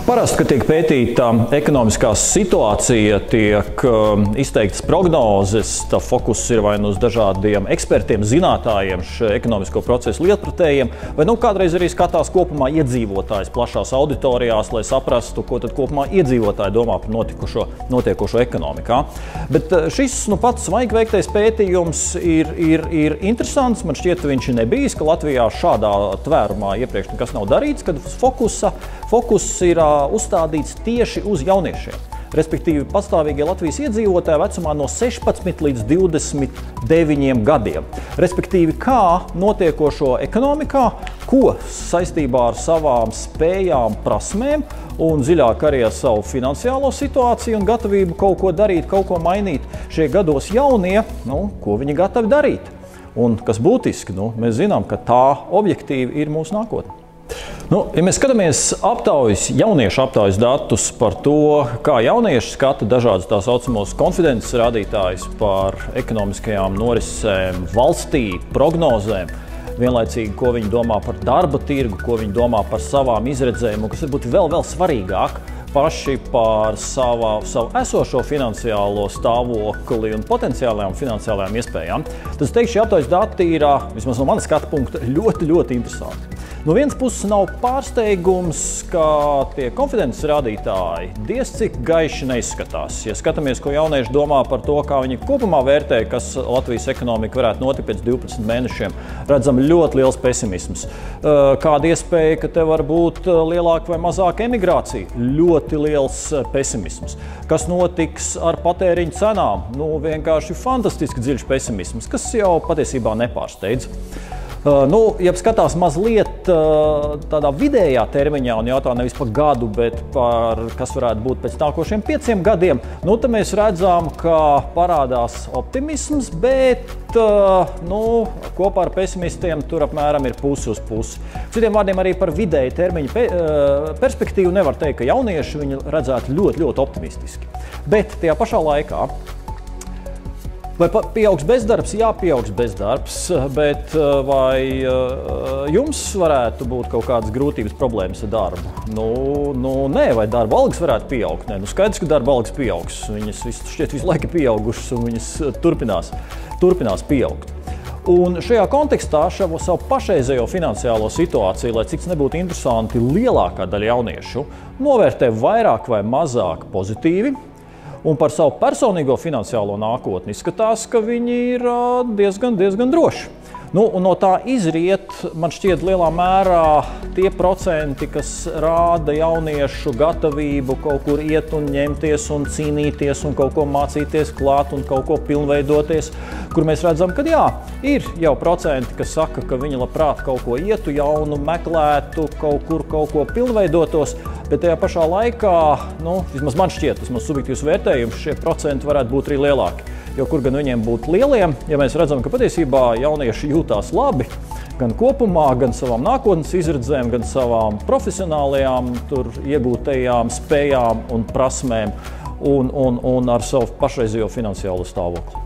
Parasti, kad tiek pētīta ekonomiskā situācija, tiek izteiktas prognozes, tā fokus ir vai nu uz dažādiem ekspertiem, zinātājiem, ekonomisko procesu lietpratējiem, vai kādreiz arī skatās kopumā iedzīvotājs plašās auditorijās, lai saprastu, ko tad kopumā iedzīvotāji domā par notiekošo ekonomikā. Bet šis pats svaigi veiktais pētījums ir interesants. Man šķiet, ka viņš ir nebijis, ka Latvijā šādā tvērumā iepriekš nekas nav darīts, kad fokus ir uzstādīts tieši uz jauniešiem. Respektīvi, pastāvīgie Latvijas iedzīvotāji vecumā no 16 līdz 29 gadiem. Respektīvi, kā notiekošo ekonomikā, ko saistībā ar savām spējām, prasmēm un dziļāk arī ar savu finansiālo situāciju un gatavību kaut ko darīt, kaut ko mainīt šie gados jaunie, ko viņi gatavi darīt. Un kas būtiski, mēs zinām, ka tā objektīvi ir mūsu nākotne. Ja mēs skatāmies jauniešu aptaujas datus par to, kā jaunieši skata dažādas tā saucamos konfidences rādītājus par ekonomiskajām norisēm valstī, prognozēm, vienlaicīgi, ko viņi domā par darba tirgu, ko viņi domā par savām izredzēm, un kas varbūt vēl svarīgāk, paši par savu esošo finansiālo stāvokli un potenciālajām finansiālajām iespējām, tad es teikšu, šie aptaujas dati ir, vismaz no manas skatu punkta, ļoti interesanti. No vienas puses nav pārsteigums, ka tie konfidences rādītāji diez cik gaiši neizskatās. Ja skatāmies, ko jaunieši domā par to, kā viņi kopumā vērtē, kas Latvijas ekonomika varētu notikt pēc 12 mēnešiem, redzam ļoti liels pesimisms. Kāda iespēja, ka te var būt lielāka vai mazāka emigrācija? Ļoti liels pesimisms. Kas notiks ar patēriņu cenām? Vienkārši fantastiski dziļš pesimisms, kas jau patiesībā nepārsteidz. Ja skatās mazliet tādā vidējā termiņā un jautā nevis par gadu, bet par kas varētu būt pēc nākošiem 5 gadiem, tad mēs redzam, ka parādās optimisms, bet kopā ar pesimistiem tur apmēram ir pusi uz pusi. Citiem vārdiem arī par vidēju termiņu perspektīvu nevar teikt, ka jaunieši viņu redzētu ļoti optimistiski. Bet tajā pašā laikā vai pieaugs bezdarbs? Jā, pieaugs bezdarbs, bet vai jums varētu būt kaut kādas grūtības, problēmas ar darbu? Nē, vai darba algas varētu pieaugt? Nē, skaidrs, ka darba algas pieaugs. Viņas šķiet visu laiku pieaugušas un viņas turpinās pieaugt. Un šajā kontekstā savu pašreizējo finansiālo situāciju, lai cik nebūtu interesanti, lielākā daļa jauniešu novērtē vairāk vai mazāk pozitīvi. Un par savu personīgo finansiālo nākotni izskatās, ka viņi ir diezgan droši. Un no tā izriet, man šķiet, lielā mērā tie procenti, kas rāda jauniešu gatavību kaut kur iet un ņemties un cīnīties un kaut ko mācīties klāt un kaut ko pilnveidoties, kur mēs redzam, ka jā, ir jau procenti, kas saka, ka viņi labprāt kaut ko ietu jaunu, meklētu, kaut ko pilnveidotos, bet tajā pašā laikā, vismaz man šķiet, tas man subjektīvs vērtējums, šie procenti varētu būt arī lielāki. Jo kur gan viņiem būt lieliem, ja mēs redzam, ka patiesībā jaunieši jūtās labi gan kopumā, gan savām nākotnes izredzēm, gan savām profesionālajām iegūtajām spējām un prasmēm un ar savu pašreizējo finansiālo stāvokli.